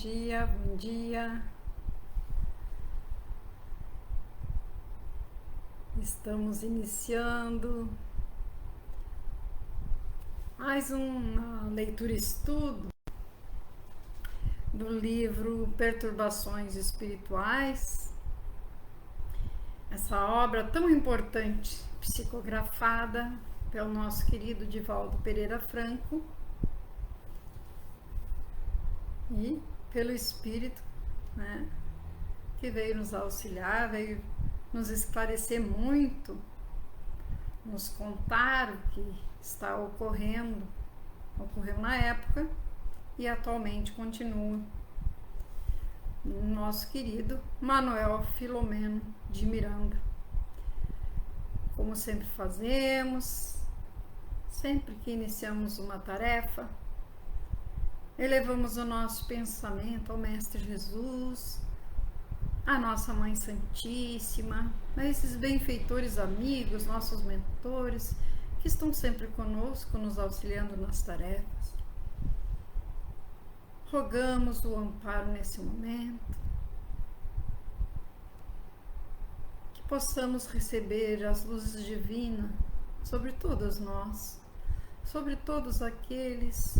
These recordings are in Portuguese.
dia, bom dia. Estamos iniciando mais uma leitura e estudo do livro Perturbações Espirituais, essa obra tão importante, psicografada pelo nosso querido Divaldo Pereira Franco e pelo Espírito, né, que veio nos auxiliar, veio nos esclarecer muito, nos contar o que está ocorrendo, ocorreu na época e atualmente continua. Nosso querido Manuel Filomeno de Miranda. Como sempre fazemos, sempre que iniciamos uma tarefa, elevamos o nosso pensamento ao Mestre Jesus, a nossa Mãe Santíssima, a esses benfeitores amigos, nossos mentores, que estão sempre conosco, nos auxiliando nas tarefas. Rogamos o amparo nesse momento, que possamos receber as luzes divinas sobre todos nós, sobre todos aqueles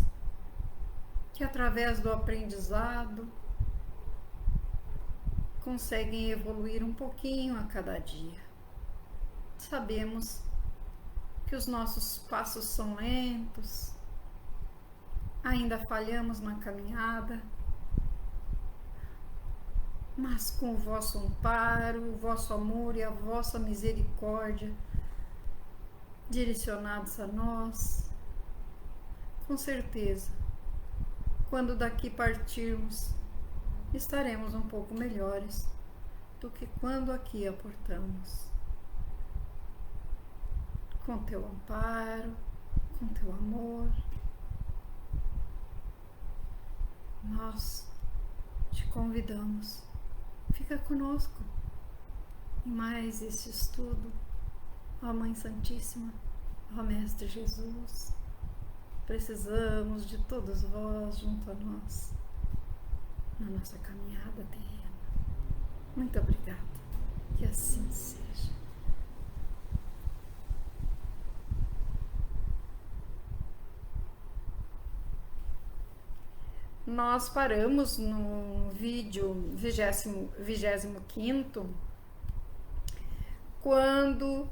que, através do aprendizado, conseguem evoluir um pouquinho a cada dia. Sabemos que os nossos passos são lentos, ainda falhamos na caminhada, mas com o vosso amparo, o vosso amor e a vossa misericórdia direcionados a nós, com certeza, quando daqui partirmos, estaremos um pouco melhores do que quando aqui aportamos. Com teu amparo, com teu amor, nós te convidamos. Fica conosco em mais esse estudo, ó Mãe Santíssima, ó Mestre Jesus. Precisamos de todos vós junto a nós, na nossa caminhada terrena. Muito obrigada, que assim seja. Nós paramos no vídeo 25º, quando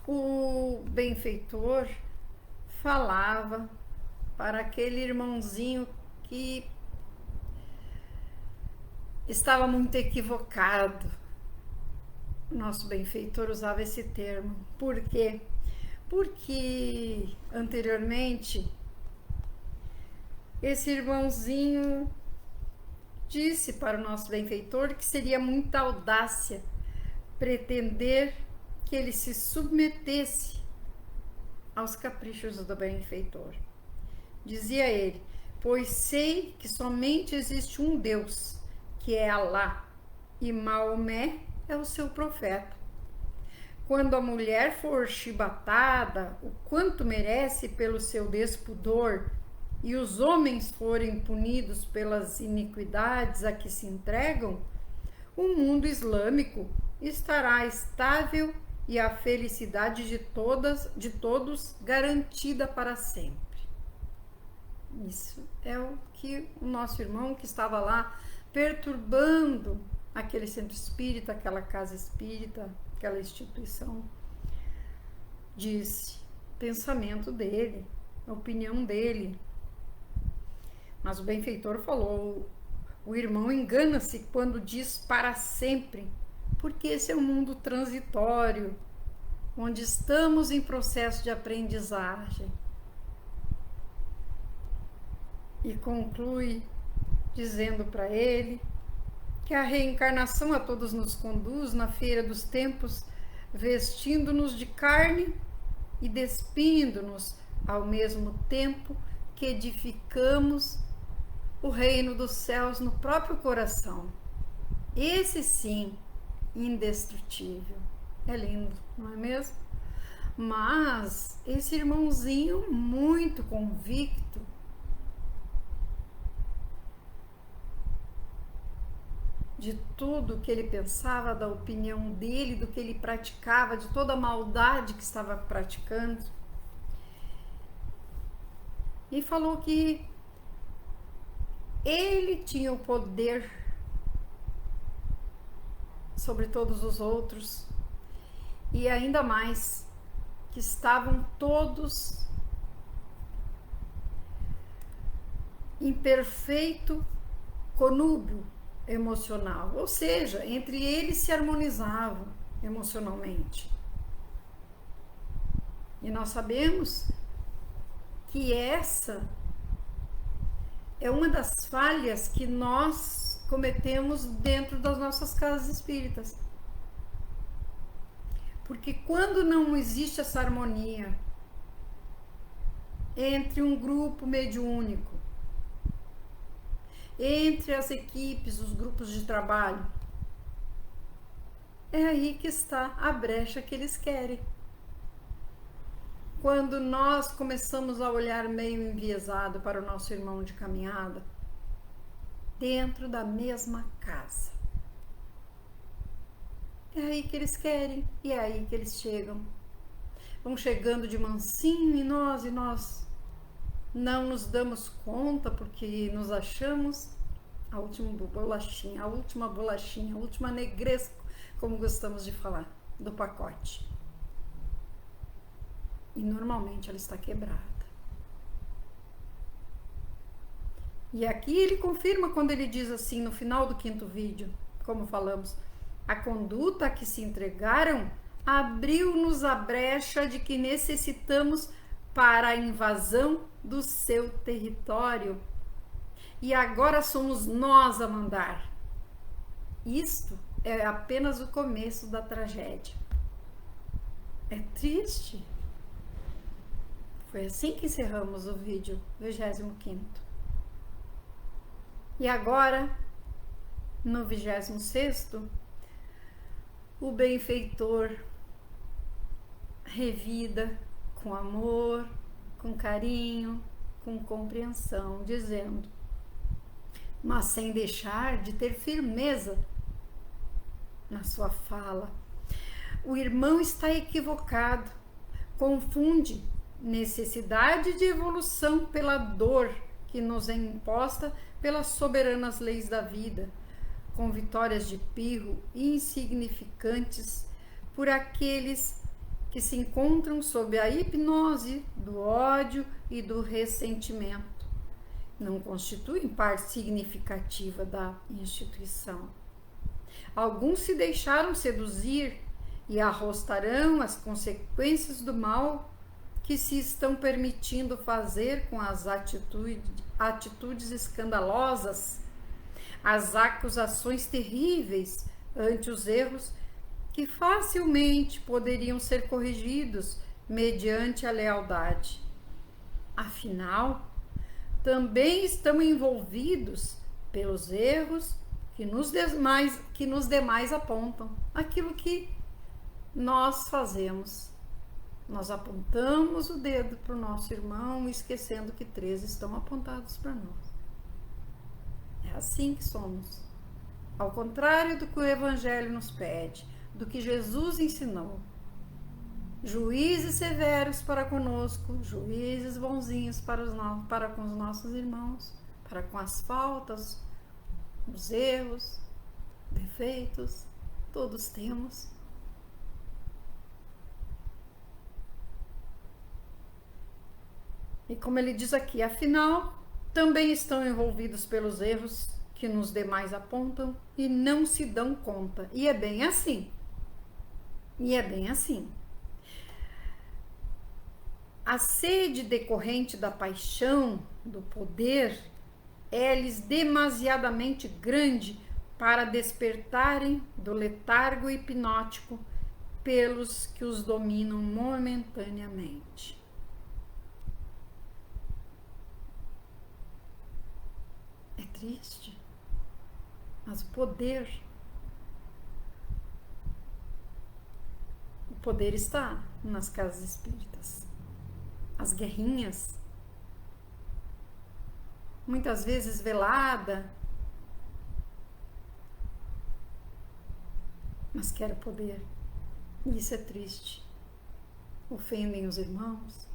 o benfeitor falava para aquele irmãozinho que estava muito equivocado. O nosso benfeitor usava esse termo. Por quê? Porque anteriormente esse irmãozinho disse para o nosso benfeitor que seria muita audácia pretender que ele se submetesse aos caprichos do benfeitor. Dizia ele: pois sei que somente existe um Deus, que é Alá, e Maomé é o seu profeta. Quando a mulher for chibatada o quanto merece pelo seu despudor, e os homens forem punidos pelas iniquidades a que se entregam, o mundo islâmico estará estável e a felicidade de todos garantida para sempre. Isso é o que o nosso irmão que estava lá perturbando aquele centro espírita, aquela casa espírita, aquela instituição, disse, pensamento dele, a opinião dele. Mas o benfeitor falou: o irmão engana-se quando diz para sempre, porque esse é um mundo transitório, onde estamos em processo de aprendizagem. E conclui dizendo para ele que a reencarnação a todos nos conduz na feira dos tempos, vestindo-nos de carne e despindo-nos ao mesmo tempo que edificamos o reino dos céus no próprio coração. Esse sim, indestrutível. É lindo, não é mesmo? Mas esse irmãozinho muito convicto de tudo que ele pensava, da opinião dele, do que ele praticava, de toda a maldade que estava praticando. E falou que ele tinha o poder sobre todos os outros, e ainda mais que estavam todos em perfeito conúbio emocional, ou seja, entre eles se harmonizavam emocionalmente. E nós sabemos que essa é uma das falhas que nós cometemos dentro das nossas casas espíritas. Porque quando não existe essa harmonia entre um grupo mediúnico, entre as equipes, os grupos de trabalho, é aí que está a brecha que eles querem. Quando nós começamos a olhar meio enviesado para o nosso irmão de caminhada, dentro da mesma casa. É aí que eles querem, e é aí que eles chegam. Vão chegando de mansinho em nós, e nós não nos damos conta, porque nos achamos a última bolachinha, a última negresco, como gostamos de falar, do pacote. E normalmente ela está quebrada. E aqui ele confirma quando ele diz assim, no final do 5º vídeo, como falamos, a conduta a que se entregaram abriu-nos a brecha de que necessitamos para a invasão do seu território. E agora somos nós a mandar. Isto é apenas o começo da tragédia. É triste. Foi assim que encerramos o vídeo 25º. E agora, no 26º, o benfeitor revida com amor, com carinho, com compreensão, dizendo, mas sem deixar de ter firmeza na sua fala. O irmão está equivocado, confunde necessidade de evolução pela dor que nos é imposta pelas soberanas leis da vida, com vitórias de pirro insignificantes por aqueles que se encontram sob a hipnose do ódio e do ressentimento. Não constituem parte significativa da instituição. Alguns se deixaram seduzir e arrostarão as consequências do mal que se estão permitindo fazer com as atitudes escandalosas, as acusações terríveis ante os erros que facilmente poderiam ser corrigidos mediante a lealdade. Afinal, também estão envolvidos pelos erros que nos demais apontam, aquilo que nós fazemos. Nós apontamos o dedo para o nosso irmão, esquecendo que 3 estão apontados para nós. É assim que somos. Ao contrário do que o Evangelho nos pede, do que Jesus ensinou. Juízes severos para conosco, juízes bonzinhos para com os nossos irmãos, para com as faltas, os erros, defeitos, todos temos. E como ele diz aqui, afinal, também estão envolvidos pelos erros que nos demais apontam e não se dão conta. E é bem assim. E é bem assim. A sede decorrente da paixão, do poder, é-lhes demasiadamente grande para despertarem do letargo hipnótico pelos que os dominam momentaneamente. É triste, mas o poder está nas casas espíritas. As guerrinhas, muitas vezes velada, mas quer poder. E isso é triste. Ofendem os irmãos,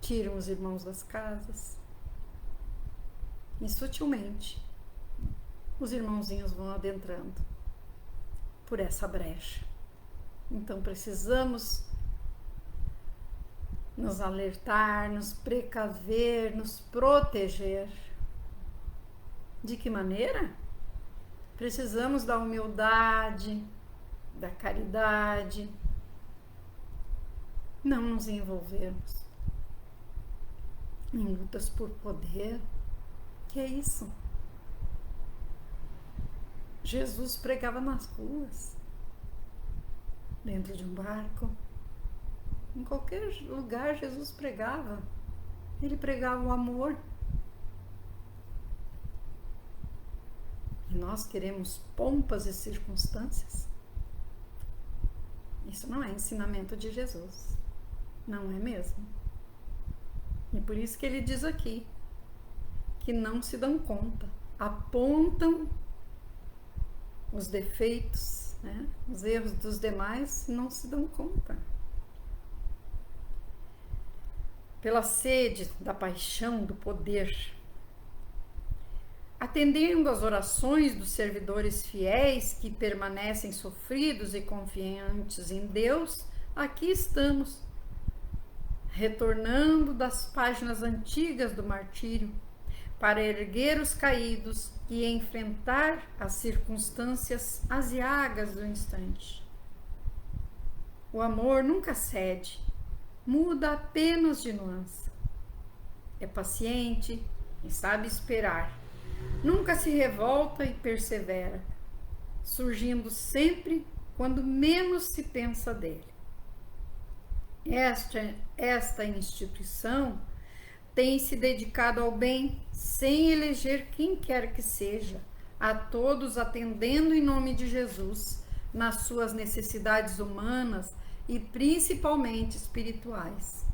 tiram os irmãos das casas, e sutilmente os irmãozinhos vão adentrando por essa brecha. Então precisamos nos alertar, nos precaver, nos proteger. De que maneira? Precisamos da humildade, da caridade, não nos envolvermos em lutas por poder. Que é isso? Jesus pregava nas ruas, dentro de um barco, em qualquer lugar Jesus pregava. Ele pregava o amor. E nós queremos pompas e circunstâncias? Isso não é ensinamento de Jesus. Não é mesmo? E por isso que ele diz aqui que não se dão conta, apontam os defeitos, né? Os erros dos demais, não se dão conta. Pela sede da paixão, do poder, atendendo às orações dos servidores fiéis que permanecem sofridos e confiantes em Deus, aqui estamos, retornando das páginas antigas do martírio, para erguer os caídos e enfrentar as circunstâncias aziagas do instante. O amor nunca cede, muda apenas de nuance. É paciente e sabe esperar. Nunca se revolta e persevera, surgindo sempre quando menos se pensa dele. Esta instituição tem se dedicado ao bem sem eleger quem quer que seja, a todos atendendo em nome de Jesus nas suas necessidades humanas e principalmente espirituais.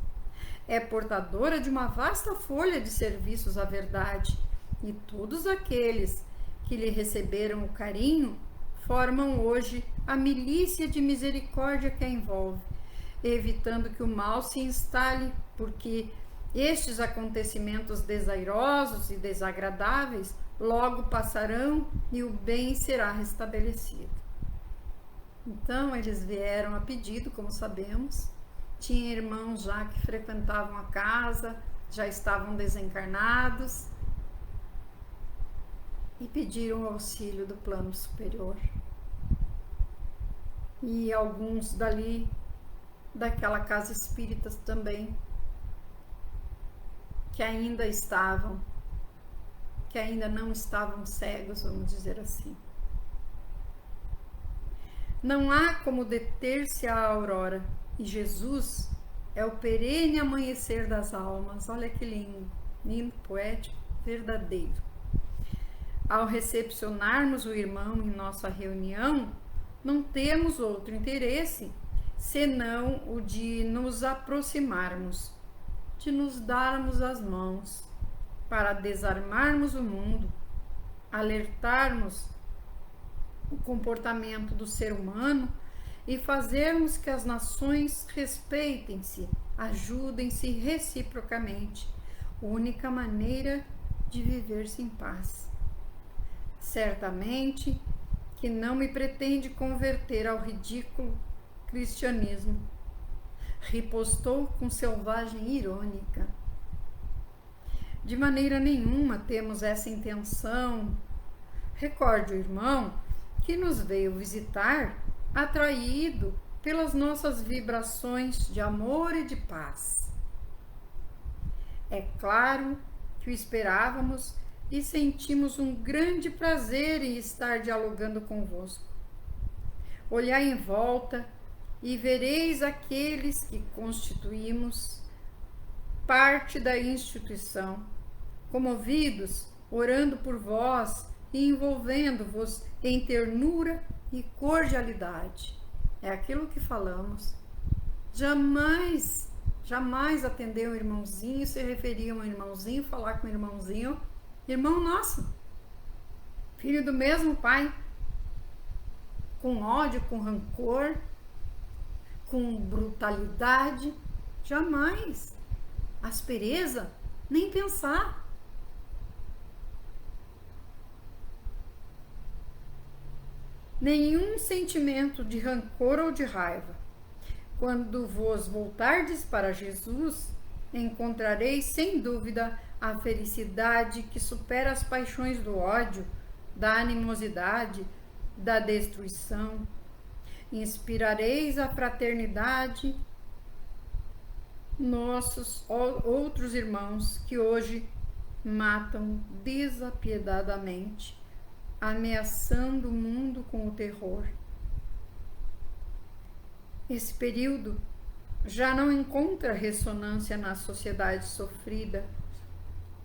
É portadora de uma vasta folha de serviços à verdade, e todos aqueles que lhe receberam o carinho formam hoje a milícia de misericórdia que a envolve, evitando que o mal se instale, porque estes acontecimentos desairosos e desagradáveis logo passarão e o bem será restabelecido. Então eles vieram a pedido, como sabemos. Tinha irmãos já que frequentavam a casa, já estavam desencarnados e pediram o auxílio do plano superior. E alguns dali, daquela casa espírita também, que ainda não estavam cegos, vamos dizer assim. Não há como deter-se a aurora, e Jesus é o perene amanhecer das almas. Olha que lindo, lindo, poético, verdadeiro. Ao recepcionarmos o irmão em nossa reunião, não temos outro interesse senão o de nos aproximarmos, de nos darmos as mãos, para desarmarmos o mundo, alertarmos o comportamento do ser humano e fazermos que as nações respeitem-se, ajudem-se reciprocamente, única maneira de viver-se em paz. Certamente que não me pretende converter ao ridículo cristianismo, ripostou com selvagem irônica. De maneira nenhuma temos essa intenção. Recorde o irmão que nos veio visitar, atraído pelas nossas vibrações de amor e de paz. É claro que o esperávamos e sentimos um grande prazer em estar dialogando convosco. Olhai em volta e vereis aqueles que constituímos parte da instituição, comovidos, orando por vós e envolvendo-vos em ternura e cordialidade. É aquilo que falamos. Jamais atender um irmãozinho, se referir a um irmãozinho, falar com um irmãozinho, irmão nosso, filho do mesmo pai, com ódio, com rancor, com brutalidade. Jamais. Aspereza, nem pensar. Nenhum sentimento de rancor ou de raiva. Quando vos voltardes para Jesus, encontrareis sem dúvida a felicidade que supera as paixões do ódio, da animosidade, da destruição. Inspirareis a fraternidade nossos outros irmãos que hoje matam desapiedadamente, ameaçando o mundo com o terror. Esse período já não encontra ressonância na sociedade sofrida,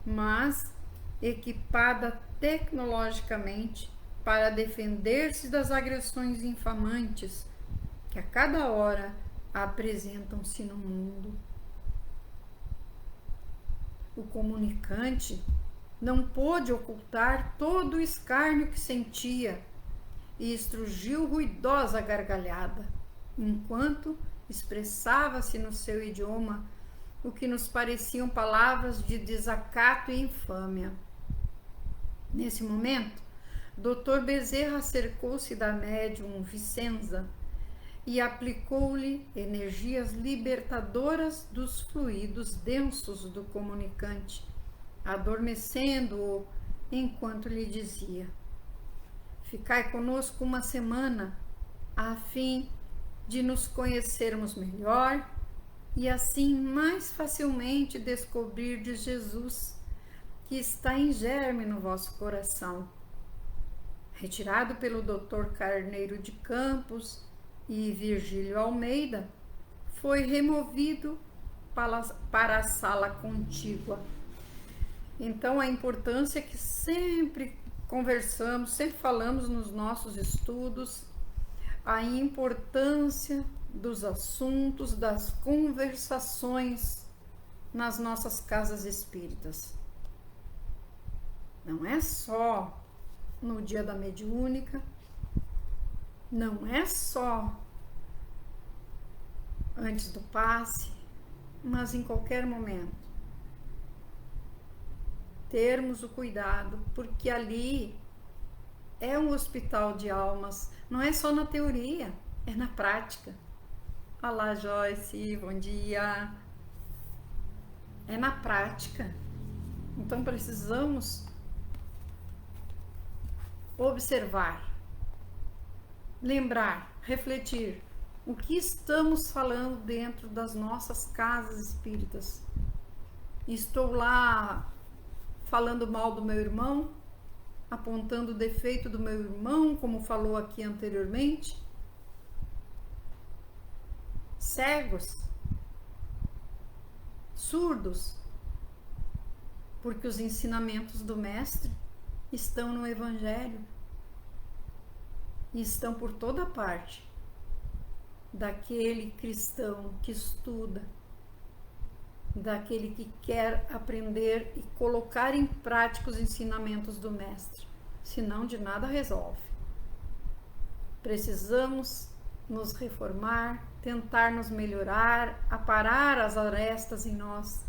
mas equipada tecnologicamente para defender-se das agressões infamantes que a cada hora apresentam-se no mundo. O comunicante não pôde ocultar todo o escárnio que sentia e estrugiu ruidosa gargalhada, enquanto expressava-se no seu idioma o que nos pareciam palavras de desacato e infâmia. Nesse momento, Dr. Bezerra cercou-se da médium Vicenza e aplicou-lhe energias libertadoras dos fluidos densos do comunicante, adormecendo-o enquanto lhe dizia: ficai conosco uma semana, a fim de nos conhecermos melhor e assim mais facilmente descobrir de Jesus, que está em germe no vosso coração. Retirado pelo Dr. Carneiro de Campos e Virgílio Almeida, foi removido para a sala contígua. Então, a importância que sempre conversamos, sempre falamos nos nossos estudos, a importância dos assuntos, das conversações nas nossas casas espíritas. Não é só no dia da mediúnica, não é só antes do passe, mas em qualquer momento. Termos o cuidado, porque ali é um hospital de almas, não é só na teoria, é na prática. Olá, Joyce, bom dia. É na prática. Então precisamos observar, lembrar, refletir o que estamos falando dentro das nossas casas espíritas. Estou lá falando mal do meu irmão, apontando o defeito do meu irmão, como falou aqui anteriormente. Cegos, surdos, porque os ensinamentos do Mestre estão no Evangelho e estão por toda parte daquele cristão que estuda, daquele que quer aprender e colocar em prática os ensinamentos do Mestre, senão de nada resolve. Precisamos nos reformar, tentar nos melhorar, aparar as arestas em nós.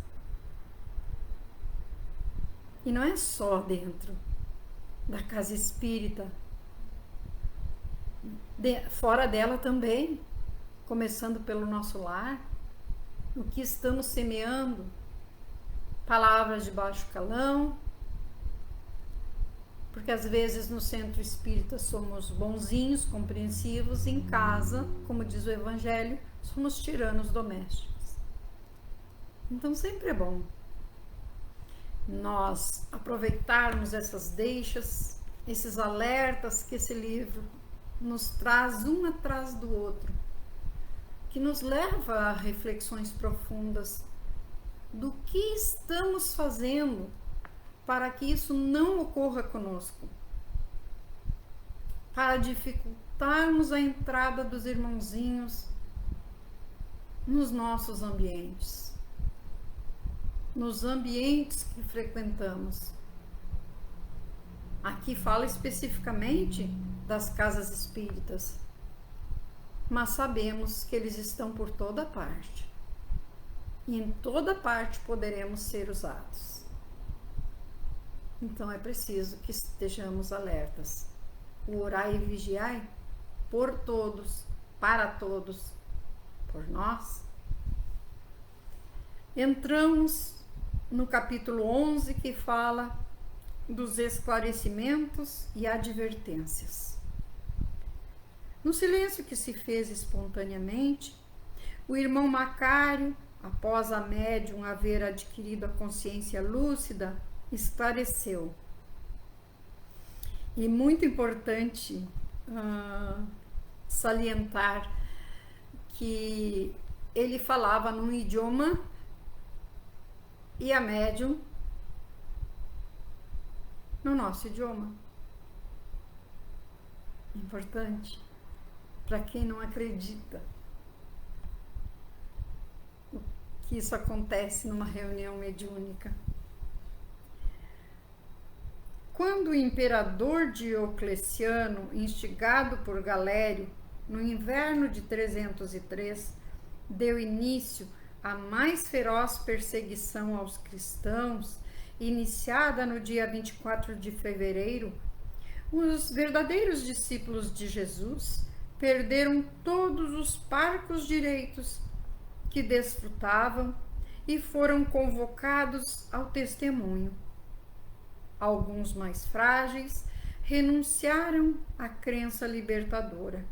E não é só dentro da casa espírita, fora dela também, começando pelo nosso lar, o que estamos semeando, palavras de baixo calão, porque às vezes no centro espírita somos bonzinhos, compreensivos, e em casa, como diz o Evangelho, somos tiranos domésticos. Então sempre é bom nós aproveitarmos essas deixas, esses alertas que esse livro nos traz um atrás do outro, que nos leva a reflexões profundas do que estamos fazendo para que isso não ocorra conosco, para dificultarmos a entrada dos irmãozinhos nos nossos ambientes, nos ambientes que frequentamos. Aqui fala especificamente das casas espíritas, mas sabemos que eles estão por toda parte. E em toda parte poderemos ser usados. Então é preciso que estejamos alertas. O orai e vigiai por todos, para todos, por nós. Entramos no capítulo 11, que fala dos esclarecimentos e advertências. No silêncio que se fez espontaneamente, o irmão Macário, após a médium haver adquirido a consciência lúcida, esclareceu. E muito importante salientar que ele falava num idioma e a médium no nosso idioma. Importante para quem não acredita que isso acontece numa reunião mediúnica. Quando o imperador Diocleciano, instigado por Galério, no inverno de 303, deu início à mais feroz perseguição aos cristãos, iniciada no dia 24 de fevereiro, os verdadeiros discípulos de Jesus perderam todos os parcos direitos que desfrutavam e foram convocados ao testemunho. Alguns mais frágeis renunciaram à crença libertadora,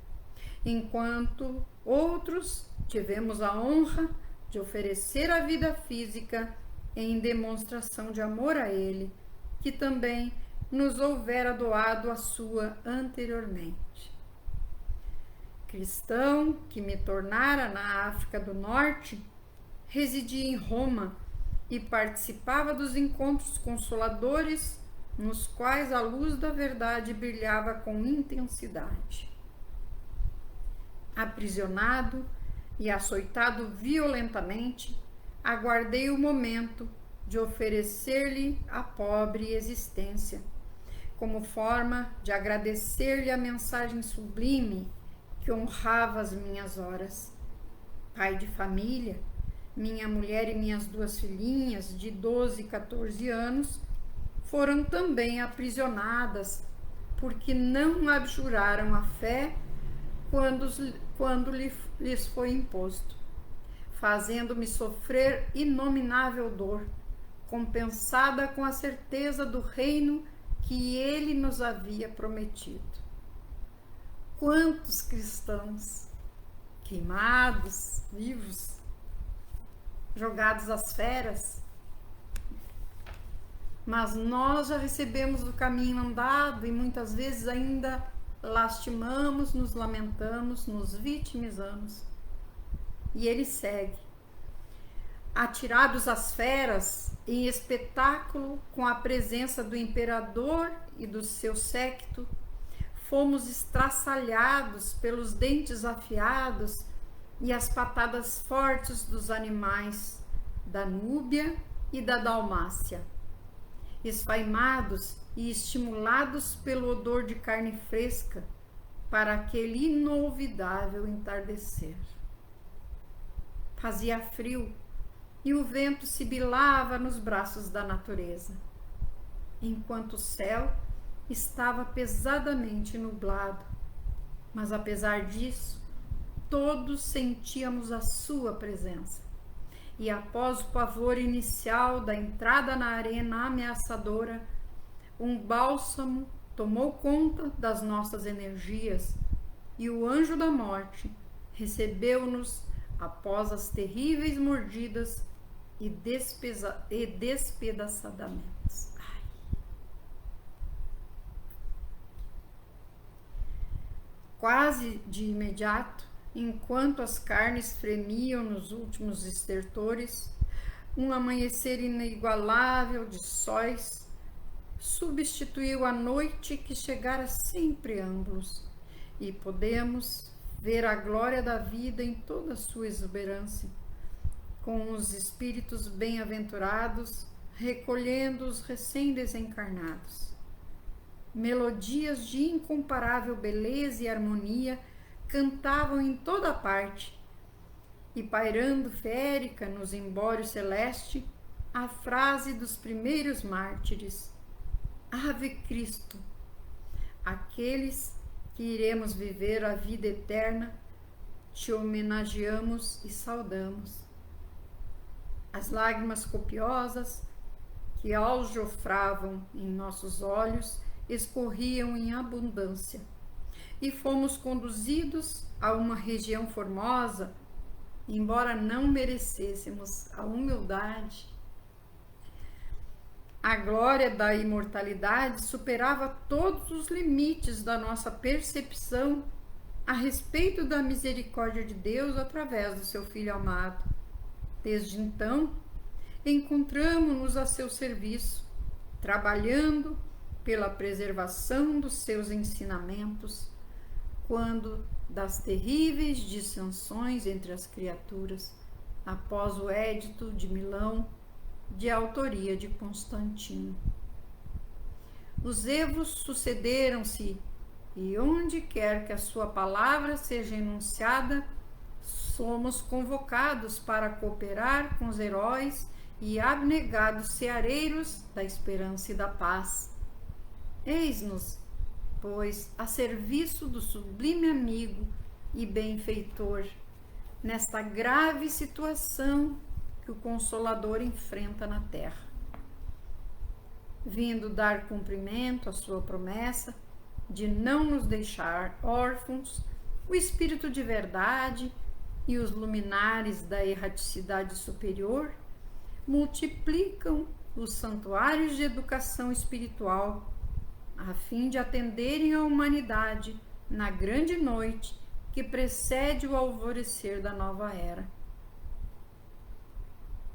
enquanto outros tivemos a honra de oferecer a vida física em demonstração de amor a Ele, que também nos houvera doado a sua anteriormente. Cristão que me tornara na África do Norte, residia em Roma e participava dos encontros consoladores nos quais a luz da verdade brilhava com intensidade. Aprisionado e açoitado violentamente, aguardei o momento de oferecer-lhe a pobre existência, como forma de agradecer-lhe a mensagem sublime que honrava as minhas horas. Pai de família, minha mulher e minhas 2 filhinhas de 12 e 14 anos foram também aprisionadas porque não abjuraram a fé quando lhes foi imposto, fazendo-me sofrer inominável dor, compensada com a certeza do reino que ele nos havia prometido. Quantos cristãos queimados, vivos, jogados às feras, mas nós já recebemos o caminho andado e muitas vezes ainda lastimamos, nos lamentamos, nos vitimizamos. E ele segue. Atirados às feras, em espetáculo com a presença do imperador e do seu séquito, fomos estraçalhados pelos dentes afiados e as patadas fortes dos animais da Núbia e da Dalmácia, esfaimados e estimulados pelo odor de carne fresca para aquele inolvidável entardecer. Fazia frio e o vento sibilava nos braços da natureza, enquanto o céu estava pesadamente nublado, mas apesar disso, todos sentíamos a sua presença. E após o pavor inicial da entrada na arena ameaçadora, um bálsamo tomou conta das nossas energias e o anjo da morte recebeu-nos após as terríveis mordidas e despedaçamentos. Quase de imediato, enquanto as carnes fremiam nos últimos estertores, um amanhecer inigualável de sóis substituiu a noite que chegara sem preâmbulos, e podemos ver a glória da vida em toda a sua exuberância, com os espíritos bem-aventurados recolhendo os recém-desencarnados. melodias de incomparável beleza e harmonia cantavam em toda parte, e pairando férica no zimbório celeste, a frase dos primeiros mártires: Ave Cristo! Aqueles que iremos viver a vida eterna, te homenageamos e saudamos. As lágrimas copiosas que aljofravam em nossos olhos escorriam em abundância, e fomos conduzidos a uma região formosa, embora não merecêssemos a humildade. A glória da imortalidade superava todos os limites da nossa percepção a respeito da misericórdia de Deus através do seu Filho amado. Desde então, encontramo-nos a seu serviço, trabalhando pela preservação dos seus ensinamentos, quando das terríveis dissensões entre as criaturas, após o Edito de Milão, de autoria de Constantino. Os evos sucederam-se, e onde quer que a sua palavra seja enunciada, somos convocados para cooperar com os heróis e abnegados ceareiros da esperança e da paz. Eis-nos, pois, a serviço do sublime amigo e benfeitor, nesta grave situação que o Consolador enfrenta na terra, vindo dar cumprimento à sua promessa de não nos deixar órfãos. O Espírito de verdade e os luminares da erraticidade superior multiplicam os santuários de educação espiritual, a fim de atenderem a humanidade na grande noite que precede o alvorecer da nova era.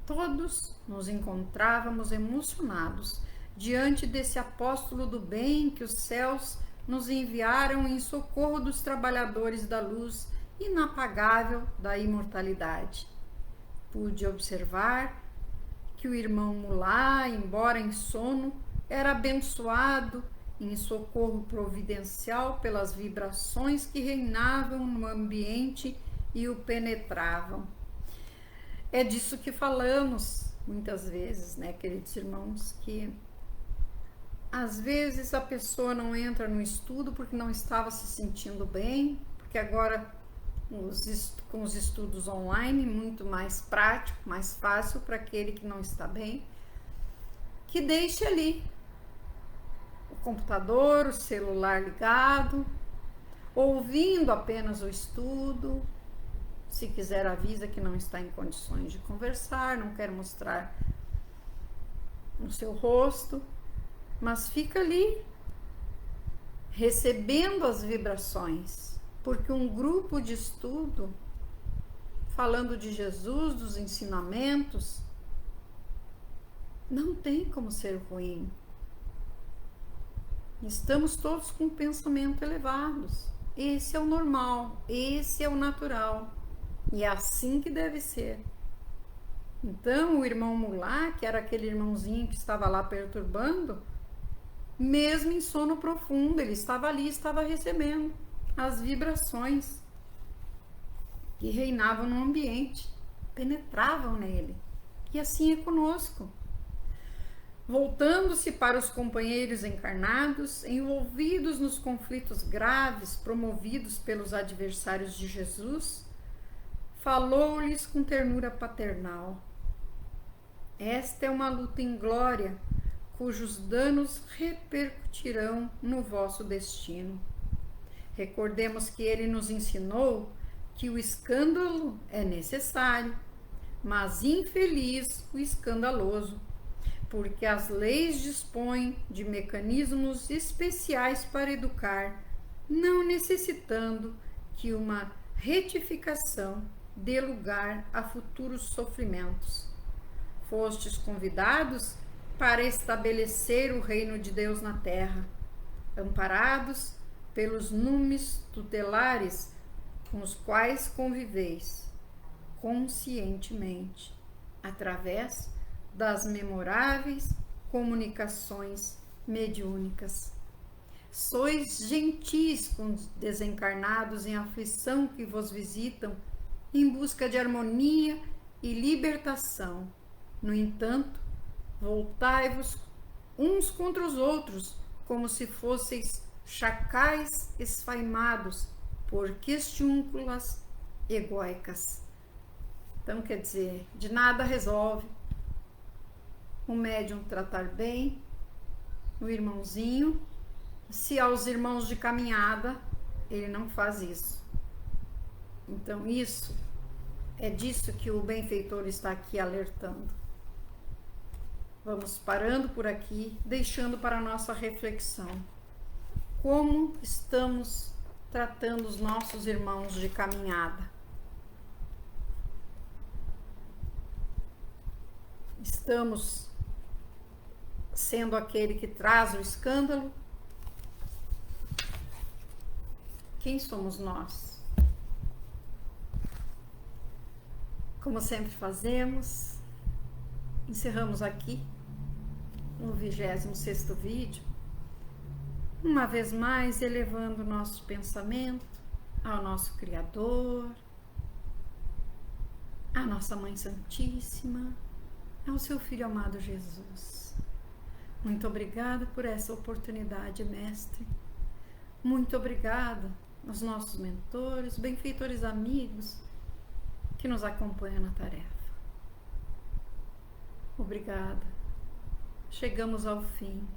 Todos nos encontrávamos emocionados diante desse apóstolo do bem que os céus nos enviaram em socorro dos trabalhadores da luz inapagável da imortalidade. Pude observar que o irmão Mulá, embora em sono, era abençoado em socorro providencial pelas vibrações que reinavam no ambiente e o penetravam. É disso que falamos muitas vezes, né, queridos irmãos, que às vezes a pessoa não entra no estudo porque não estava se sentindo bem, porque agora com os estudos online, muito mais prático, mais fácil para aquele que não está bem, que deixe ali o computador, o celular ligado, ouvindo apenas o estudo. Se quiser, avisa que não está em condições de conversar, não quer mostrar o seu rosto, mas fica ali, recebendo as vibrações, porque um grupo de estudo, falando de Jesus, dos ensinamentos, não tem como ser ruim. Estamos todos com pensamento elevados. Esse é o normal, esse é o natural. E é assim que deve ser. Então, o irmão Mulá, que era aquele irmãozinho que estava lá perturbando, mesmo em sono profundo, ele estava ali, estava recebendo as vibrações que reinavam no ambiente, penetravam nele. E assim é conosco. Voltando-se para os companheiros encarnados, envolvidos nos conflitos graves promovidos pelos adversários de Jesus, falou-lhes com ternura paternal. Esta é uma luta inglória, cujos danos repercutirão no vosso destino. Recordemos que ele nos ensinou que o escândalo é necessário, mas infeliz o escandaloso, porque as leis dispõem de mecanismos especiais para educar, não necessitando que uma retificação dê lugar a futuros sofrimentos. Fostes convidados para estabelecer o reino de Deus na terra, amparados pelos numes tutelares com os quais conviveis conscientemente, através das memoráveis comunicações mediúnicas. Sois gentis com os desencarnados em aflição que vos visitam, em busca de harmonia e libertação. No entanto, voltai-vos uns contra os outros, como se fosseis chacais esfaimados por questiúnculas egóicas. Então, quer dizer, de nada resolve o médium tratar bem o irmãozinho, se aos irmãos de caminhada ele não faz isso. Então, isso é disso que o benfeitor está aqui alertando. Vamos parando por aqui, deixando para a nossa reflexão. Como estamos tratando os nossos irmãos de caminhada? Estamos sendo aquele que traz o escândalo? Quem somos nós? Como sempre fazemos, encerramos aqui no 26º vídeo, uma vez mais elevando o nosso pensamento ao nosso Criador, à nossa Mãe Santíssima, ao seu Filho amado Jesus. Muito obrigada por essa oportunidade, Mestre. Muito obrigada aos nossos mentores, benfeitores amigos que nos acompanham na tarefa. Obrigada. Chegamos ao fim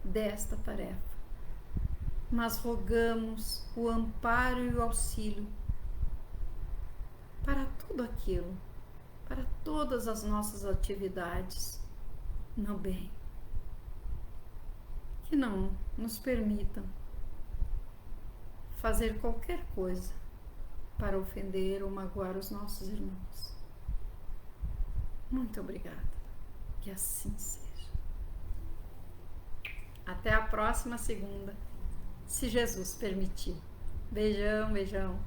desta tarefa, mas rogamos o amparo e o auxílio para tudo aquilo, para todas as nossas atividades no bem, que não nos permitam fazer qualquer coisa para ofender ou magoar os nossos irmãos. Muito obrigada. Que assim seja. Até a próxima segunda, se Jesus permitir. Beijão, beijão.